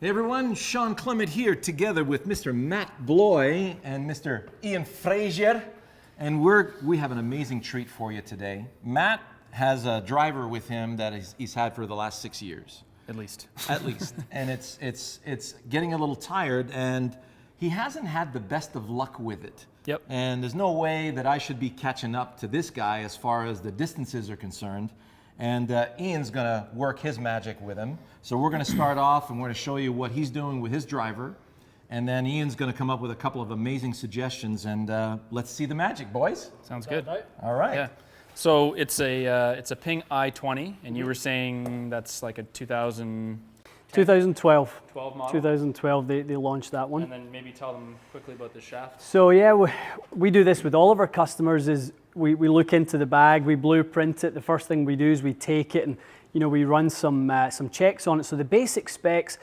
Hey everyone, Shawn Clement here together with Mr. Matt Bloy and Mr. Ian Frazier, and we have an amazing treat for you today. Matt has a driver with him that he's had for the last 6 years. At least. At least. And it's getting a little tired, and he hasn't had the best of luck with it. Yep. And there's no way that I should be catching up to this guy as far as the distances are concerned. And Ian's gonna work his magic with him. So we're gonna start off and we're gonna show you what he's doing with his driver. And then Ian's gonna come up with a couple of amazing suggestions, and let's see the magic, boys. Sounds good. All right. Yeah. So it's a Ping i20, and you were saying that's like a 2012. 12 model? 2012, they launched that one. And then maybe tell them quickly about the shaft. So yeah, we do this with all of our customers. Is we look into the bag, we blueprint it. The first thing we do is we take it and we run some checks on it. So the basic specs,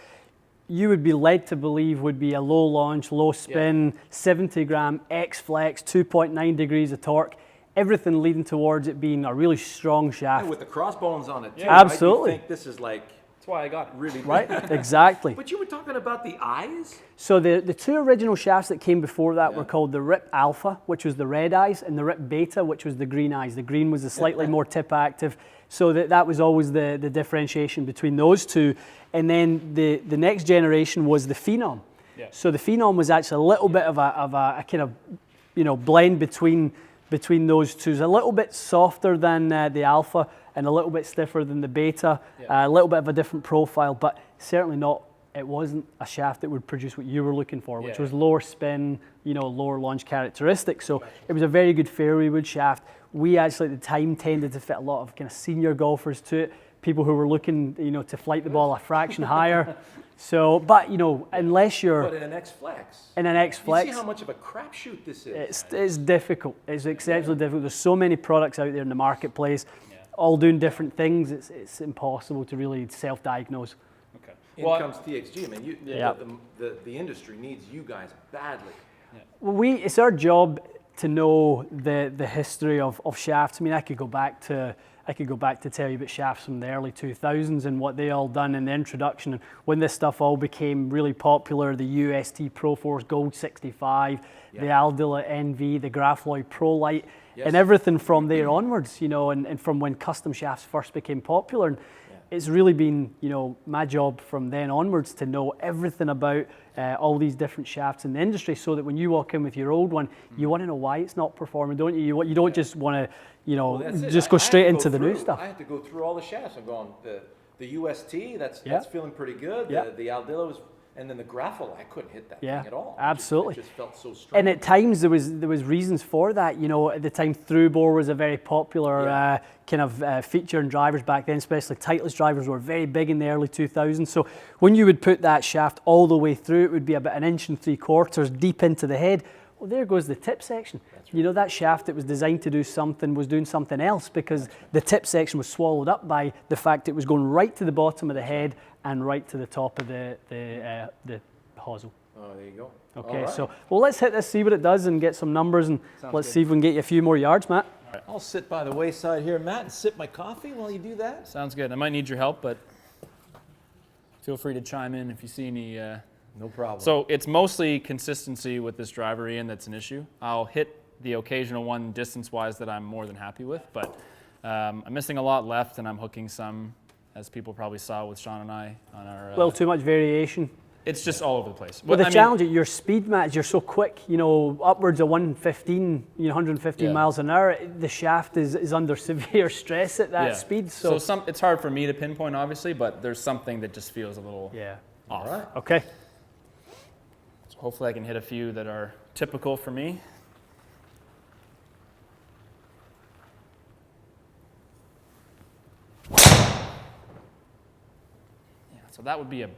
you would be led to believe would be a low launch, low spin, 70 gram X flex, 2.9 degrees of torque. Everything leading towards it being a really strong shaft. Yeah, with the crossbones on it too. Absolutely. I think this is like That's why I got it. really Right, exactly. But you were talking about the eyes? So the two original shafts that came before that were called the Rip Alpha, which was the red eyes, and the Rip Beta, which was the green eyes. The green was the slightly more tip active. So that was always the differentiation between those two. And then the next generation was the Phenom. Yeah. So the Phenom was actually a little bit of a kind of blend between those two. It's a little bit softer than the Alpha and a little bit stiffer than the Beta. A little bit of a different profile, but certainly not. It wasn't a shaft that would produce what you were looking for, which was lower spin, lower launch characteristics. So it was a very good fairway wood shaft. We actually at the time tended to fit a lot of kind of senior golfers to it, people who were looking, to flight the ball a fraction higher. So, but unless you're But in an X-Flex. in an X-Flex, You see how much of a crapshoot this is? it's difficult. It's exceptionally difficult. There's so many products out there in the marketplace, all doing different things. It's impossible to really self-diagnose. Okay. In comes TXG. I mean, the industry needs you guys badly. Well, it's our job to know the history of shafts. I mean, I could go back to tell you about shafts from the early 2000s and what they all done in the introduction, and when this stuff all became really popular, the UST Pro Force Gold 65, the Aldila NV, the Grafloy Pro Light, and everything from there onwards, and from when custom shafts first became popular. And it's really been, my job from then onwards to know everything about all these different shafts in the industry, so that when you walk in with your old one, you want to know why it's not performing, don't you? You don't just want to, just go straight into the new stuff. I had to go through all the shafts. I'm going, the UST, that's feeling pretty good. Yeah. The Aldila was, and then the Grafloy, I couldn't hit that thing at all. Absolutely. It just felt so strong. And at times there was reasons for that. At the time, through bore was a very popular kind of feature in drivers back then, especially Titleist drivers were very big in the early 2000s. So when you would put that shaft all the way through, it would be about 1 3/4 inches deep into the head. Well, there goes the tip section. Right. That shaft that was designed to do something was doing something else, because the tip section was swallowed up by the fact it was going right to the bottom of the head and right to the top of the hosel. Oh, there you go. Okay, so let's hit this, see what it does, and get some numbers, and let's see if we can get you a few more yards, Matt. All right. I'll sit by the wayside here, Matt, and sip my coffee while you do that. Sounds good. I might need your help, but feel free to chime in if you see any. No problem. So it's mostly consistency with this driver, Ian, that's an issue. I'll hit the occasional one distance-wise that I'm more than happy with, but I'm missing a lot left, and I'm hooking some, as people probably saw with Shawn and I on our... A little too much variation. It's just all over the place. Well, the challenge at your speed, Matt, is you're so quick, upwards of 115 miles an hour. The shaft is under severe stress at that speed. So it's hard for me to pinpoint, obviously, but there's something that just feels a little off. All right. Okay. So hopefully I can hit a few that are typical for me. So that would be a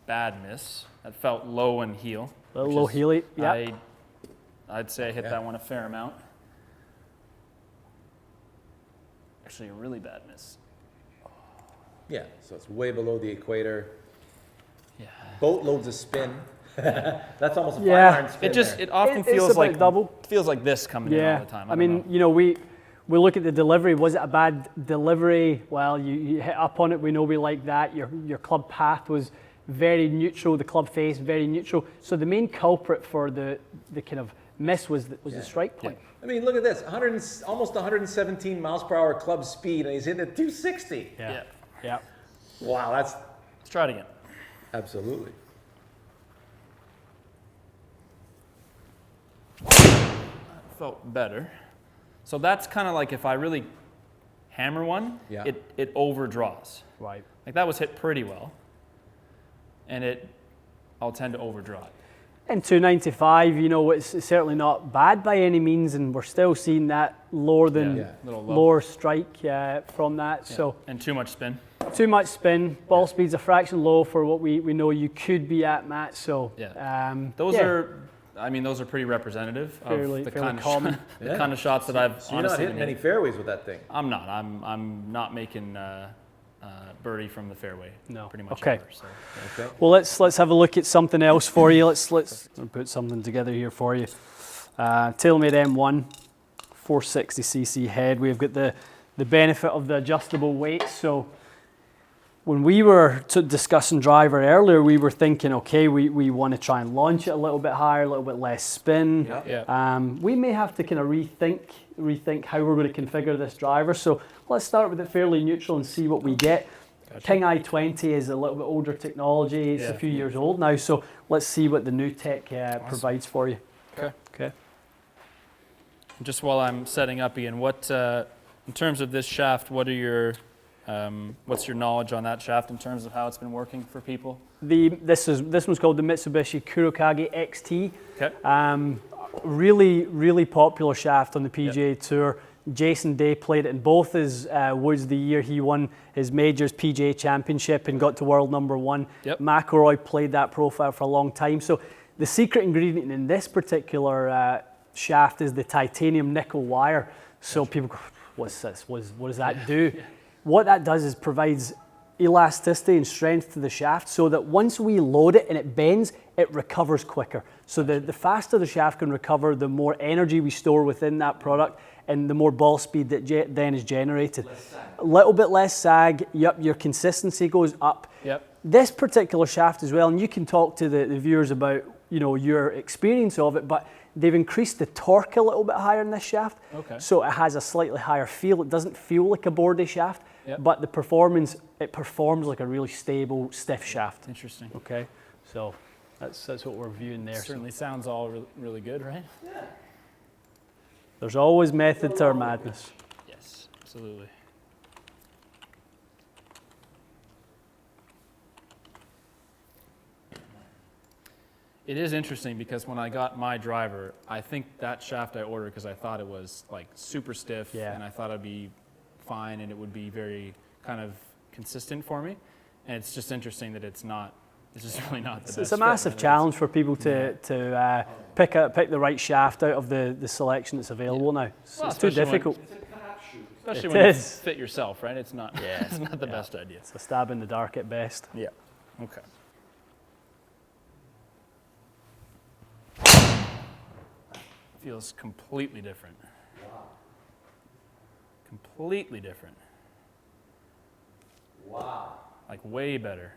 bad miss. That felt low and heel. A little low heely, I'd say I hit that one a fair amount. Actually, a really bad miss. Yeah, so it's way below the equator. Yeah. Boatloads of spin. That's almost a 5-iron spin. It often feels like double. Feels like this coming in all the time. I mean, we look at the delivery. Was it a bad delivery? Well, you hit up on it. We know we like that. Your club path was very neutral. The club face, very neutral. So the main culprit for the kind of miss was the strike point. I mean, look at this, almost 117 miles per hour club speed, and he's hitting at 260. Yeah. Wow, that's Let's try it again. absolutely. Felt better. So that's kind of like if I really hammer one, Yeah. it overdraws. Right. Like that was hit pretty well, and I'll tend to overdraw it. And 295, you know, it's certainly not bad by any means, and we're still seeing that lower than Little low. lower strike from that. Yeah. So And too much spin. too much spin. Ball speed's a fraction low for what we know you could be at, Matt. So Those are pretty representative Fairly- of the fairly kind of common. the kind of shots that I've So you're not honestly hitting been any fairways with that thing. I'm not. I'm not making birdie from the fairway. No. Pretty much Okay. ever. So. Okay. Well, let's have a look at something else for you. Let's put something together here for you. TaylorMade M1, 460cc head. We've got the benefit of the adjustable weight. So when we were discussing driver earlier, we were thinking, okay, we want to try and launch it a little bit higher, a little bit less spin. Yeah. We may have to kind of rethink how we're going to configure this driver. So let's start with it fairly neutral and see what we get. Gotcha. King i20 is a little bit older technology. It's a few years old now. So let's see what the new tech provides for you. Okay. Just while I'm setting up, Ian, what in terms of this shaft, what are your what's your knowledge on that shaft in terms of how it's been working for people? This one's called the Mitsubishi Kurokage XT. Okay. Really popular shaft on the PGA Tour. Jason Day played it in both his Woods the year he won his majors PGA Championship and got to world #1. Yep. McIlroy played that profile for a long time. So the secret ingredient in this particular shaft is the titanium nickel wire. So people go, what's this? What does that do? What that does is provides elasticity and strength to the shaft so that once we load it and it bends, it recovers quicker. So the faster the shaft can recover, the more energy we store within that product and the more ball speed that then is generated. A little bit less sag, your consistency goes up. Yep. This particular shaft as well, and you can talk to the viewers about your experience of it, but they've increased the torque a little bit higher in this shaft. Okay. So it has a slightly higher feel. It doesn't feel like a boardy shaft, Yep. but it performs like a really stable, stiff shaft. Interesting. Okay, so that's what we're viewing there. Certainly sounds all really good, right? There's always method to our madness. Yes, absolutely. It is interesting because when I got my driver, I think that shaft I ordered because I thought it was like super stiff and I thought it'd be fine and it would be very kind of consistent for me. And it's just interesting that it's not. It's just really not the best. It's a massive challenge for people to pick the right shaft out of the selection that's available now. It's too difficult. Especially when you fit yourself, right? It's not. It's not the best idea. It's a stab in the dark at best. Yeah. Okay. Feels completely different. Wow. Completely different. Wow. Like way better.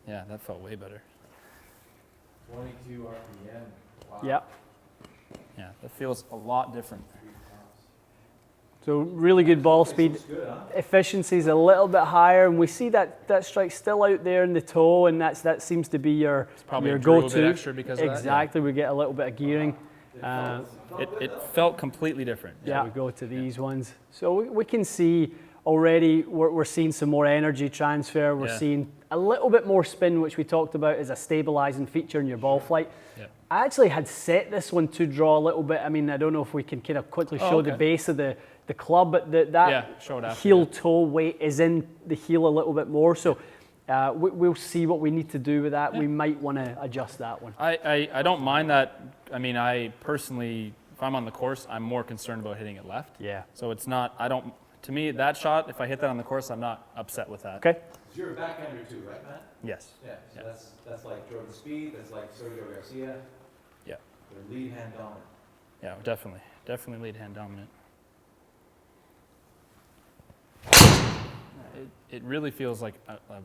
Yeah, that felt way better. 22 RPM. Wow. Yep. Yeah, that feels a lot different. So really good ball speed. Good, huh? Efficiency is a little bit higher, and we see that strike still out there in the toe, and that seems to be your Probably your drew a go-to. bit extra because of that, yeah. Exactly, we get a little bit of gearing. It felt completely different. Yeah, we go to these ones. So we can see already we're seeing some more energy transfer. We're seeing a little bit more spin, which we talked about as a stabilizing feature in your ball flight. Yeah. I actually had set this one to draw a little bit. I mean, I don't know if we can kind of quickly show the base of the club, but show it after, heel-toe weight is in the heel a little bit more. So we'll see what we need to do with that. We might want to adjust that one. I don't mind that. I mean, I personally, if I'm on the course, I'm more concerned about hitting it left. Yeah. So it's not, to me, that shot, if I hit that on the course, I'm not upset with that. Okay. You're a backhander too, right, Matt? Yes. Yeah. So that's like Jordan Speed. That's like Sergio Garcia. Yeah. They're lead hand dominant. Yeah, definitely lead hand dominant. It really feels like a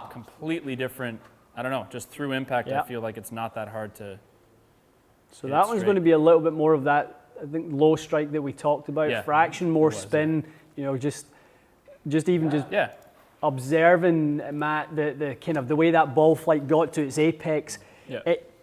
completely different. I don't know, just through impact, Yeah. I feel like it's not that hard to. So hit that it one's straight. going to be a little bit more of that, I think, low strike that we talked about. Yeah, Fraction more it was, spin. You know, just even just Yeah, observing, Matt, the kind of the way that ball flight got to its apex. Yeah.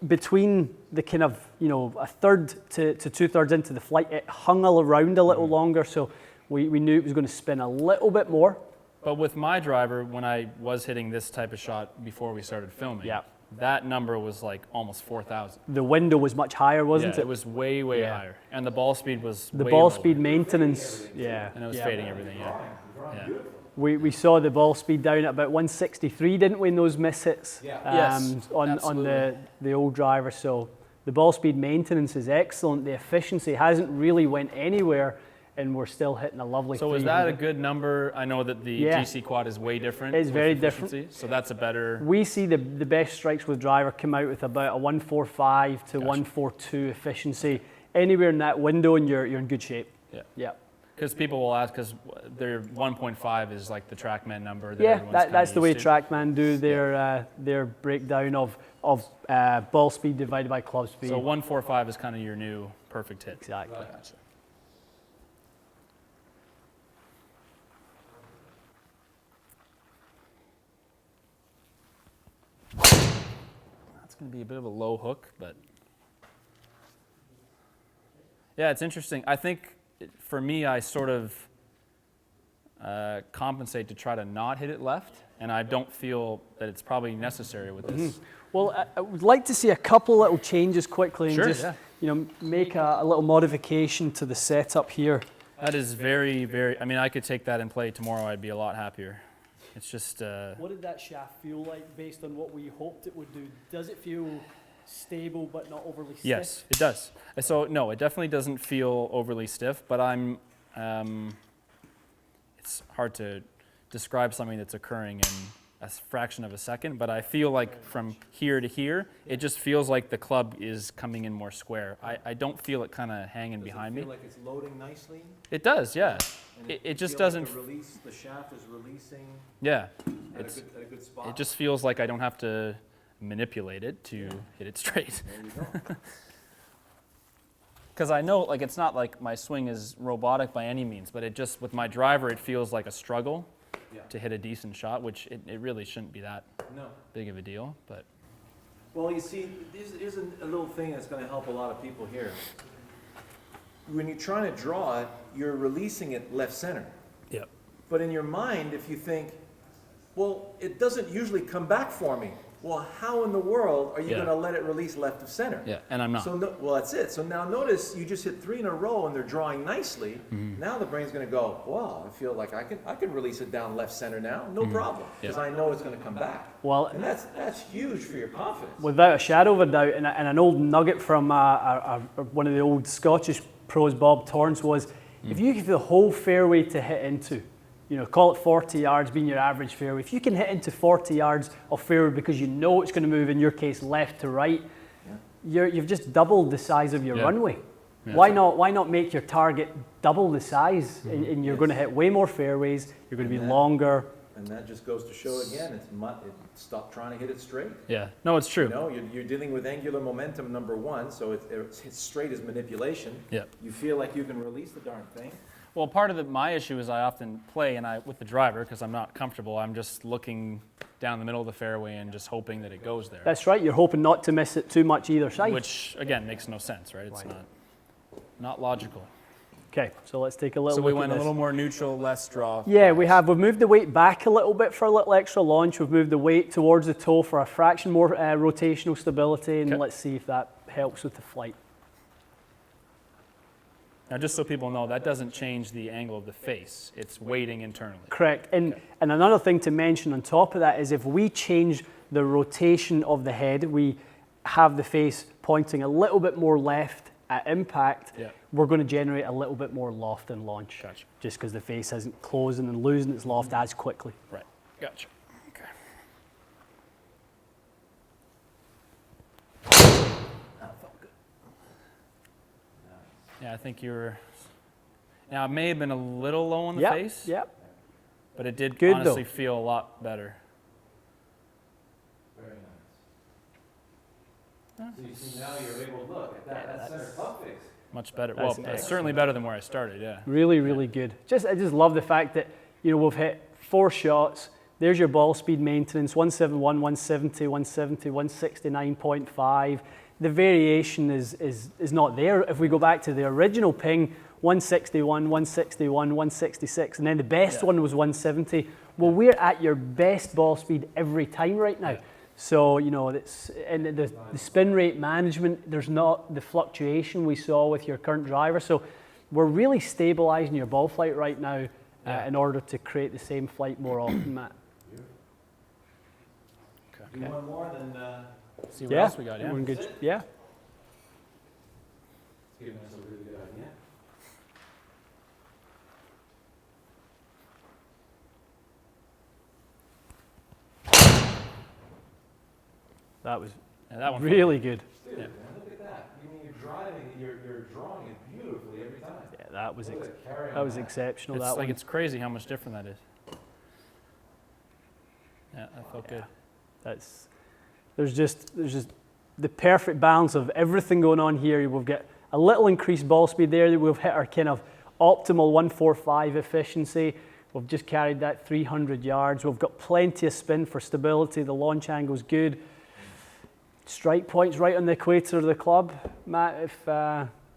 Between the kind of, you know, a third to 2/3 into the flight, it hung all around a little longer, so we knew it was going to spin a little bit more. but with my driver, when I was hitting this type of shot before we started filming, Yeah. that number was like almost 4,000. The window was much higher, wasn't Yeah, it? it was way, way Yeah. higher, and the ball speed was The way ball lower, speed maintenance, yeah. and it was yeah. fading everything. Yeah. We saw the ball speed down at about 163, didn't we, in those miss hits? Yeah. Yes, on absolutely. the old driver. So the ball speed maintenance is excellent. The efficiency hasn't really went anywhere, and we're still hitting a lovely. So is that a 300. good number? I know that the Yeah. GC quad is way different. It's with very different. efficiency, so that's a better. We see the best strikes with driver come out with about a 145 to Gotcha. 142 efficiency. Anywhere in that window, and you're in good shape. Yeah. Yeah. Because people will ask, because their 1.5 is like the TrackMan number. That Yeah, everyone's kinda that's the way used to. TrackMan do their breakdown of ball speed divided by club speed. So 145 is kind of your new perfect hit. Exactly. Gotcha. That's going to be a bit of a low hook, but yeah, it's interesting. I think for me, I sort of compensate to try to not hit it left, and I don't feel that it's probably necessary with this. Well, I would like to see a couple little changes quickly and Sure, just yeah. make a little modification to the setup here. That is very, very. I mean, I could take that and play tomorrow. I'd be a lot happier. It's just. What did that shaft feel like based on what we hoped it would do? Does it feel stable but not overly stiff? Yes, it does. So no, it definitely doesn't feel overly stiff. But I'm. It's hard to describe something that's occurring in a fraction of a second. But I feel like from here to here, it just feels like the club is coming in more square. I don't feel it kind of hanging behind me. Feel like it's loading nicely. It does, yeah. And It just feel like doesn't. the shaft is releasing Yeah. at It's. a good spot. It just feels like I don't have to manipulate it to hit it straight. There you go. Because I know, like, it's not like my swing is robotic by any means, but it just, with my driver, it feels like a struggle Yeah. to hit a decent shot, which it really shouldn't be that No. big of a deal. But Well, you see, here's a little thing that's going to help a lot of people here. When you're trying to draw it, you're releasing it left center. yep. But in your mind, if you think, well, it doesn't usually come back for me. Well, how in the world are you Yeah. going to let it release left of center? Yeah, and I'm not. So well, that's it. So now notice you just hit 3 in a row and they're drawing nicely. Mm-hmm. Now the brain's going to go, wow, I feel like I can release it down left center now, no problem, because Mm-hmm. Yeah. I know it's going to come back. Well, And that's huge for your confidence. without a shadow of a doubt, and an old nugget from one of the old Scottish pros, Bob Torrance, was if you give the whole fairway to hit into, call it 40 yards being your average fairway, if you can hit into 40 yards of fairway because you know it's going to move, in your case, left to right, you've just doubled the size of your Yeah. runway. Yeah. Why not make your target double the size, and you're going to hit way more fairways, you're going to be And that- longer. And that just goes to show again, stop trying to hit it straight. Yeah, no, it's true. You know, you're dealing with angular momentum, number one, so it's straight as manipulation. Yeah. You feel like you can release the darn thing. Well, part of my issue is I often play with the driver because I'm not comfortable. I'm just looking down the middle of the fairway and just hoping that it goes there. That's right, you're hoping not to miss it too much either side. Which, again, makes no sense, right? It's not logical. Okay, so let's take a little So look we at went a this. little more neutral, less draw. Yeah, we have. We've moved the weight back a little bit for a little extra launch. We've moved the weight towards the toe for a fraction more rotational stability, and Okay. let's see if that helps with the flight. Now, just so people know, that doesn't change the angle of the face. It's weighting internally. Correct. And another thing to mention on top of that is if we change the rotation of the head, we have the face pointing a little bit more left at impact, Yeah. we're going to generate a little bit more loft and launch. Gotcha. Just because the face isn't closing and losing its loft as quickly. Right. Gotcha. Okay. That felt good. Yeah, I think you were. Now, it may have been a little low on the face, Yep. but it did Good, honestly though. feel a lot better. So you see now you're able to look at that. That's center club face. Much better. Well, it's certainly better than where I started. Yeah. Really, really good. I just love the fact that we've hit 4 shots. There's your ball speed maintenance: 171, 170, 170, 169.5. The variation is not there. If we go back to the original ping, 161, 161, 166, and then the best one was 170. Well, we're at your best ball speed every time right now. So, and the spin rate management, there's not the fluctuation we saw with your current driver. So we're really stabilizing your ball flight right now in order to create the same flight more often, Matt. Do you want more than... See what else we got, yeah? We're in good, yeah. It's giving us a really good idea. That was that one really good. Dude, man, look at that. You're driving, you're drawing it beautifully every time. Yeah, that was That exceptional. It's that like one. it's crazy how much different that is. Yeah, that felt good. There's just the perfect balance of everything going on here. We've got a little increased ball speed there. We've hit our kind of optimal 145 efficiency. We've just carried that 300 yards. We've got plenty of spin for stability. The launch angle's good. Strike point's right on the equator of the club, Matt.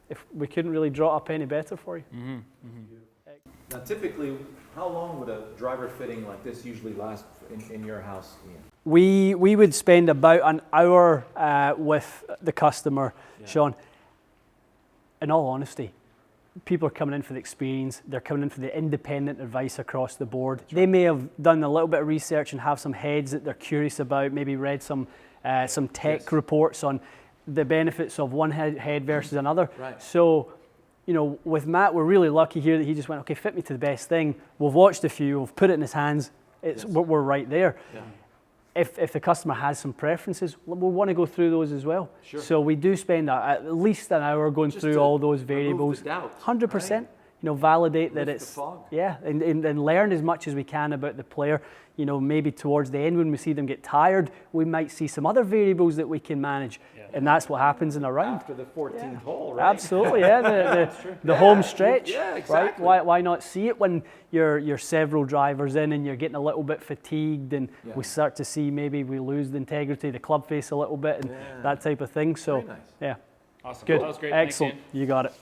If we couldn't really draw up any better for you. Now, typically, how long would a driver fitting like this usually last in your house, Ian? We would spend about an hour with the customer, Shawn. In all honesty, people are coming in for the experience. They're coming in for the independent advice across the board. They may have done a little bit of research and have some heads that they're curious about, maybe read some tech reports on the benefits of one head versus another. Right. So, with Matt, we're really lucky here that he just went, okay, fit me to the best thing. We've watched a few, we've put it in his hands. We're right there. Yeah. If the customer has some preferences, we'll want to go through those as well. Sure. So we do spend at least an hour going Just through to all those variables. remove the doubt, 100%. right? Validate that Lift it's the fog. and learn as much as we can about the player. Maybe towards the end when we see them get tired, we might see some other variables that we can manage, and that's what happens in a round. After the 14th hole, right? Absolutely, yeah. The home stretch. Yeah, exactly. Right? Why not see it when you're several drivers in and you're getting a little bit fatigued, and we start to see maybe we lose the integrity of the club face a little bit and that type of thing. So, Very nice. yeah. Awesome. Good. That was great. Excellent. Thanks, Ian. You got it.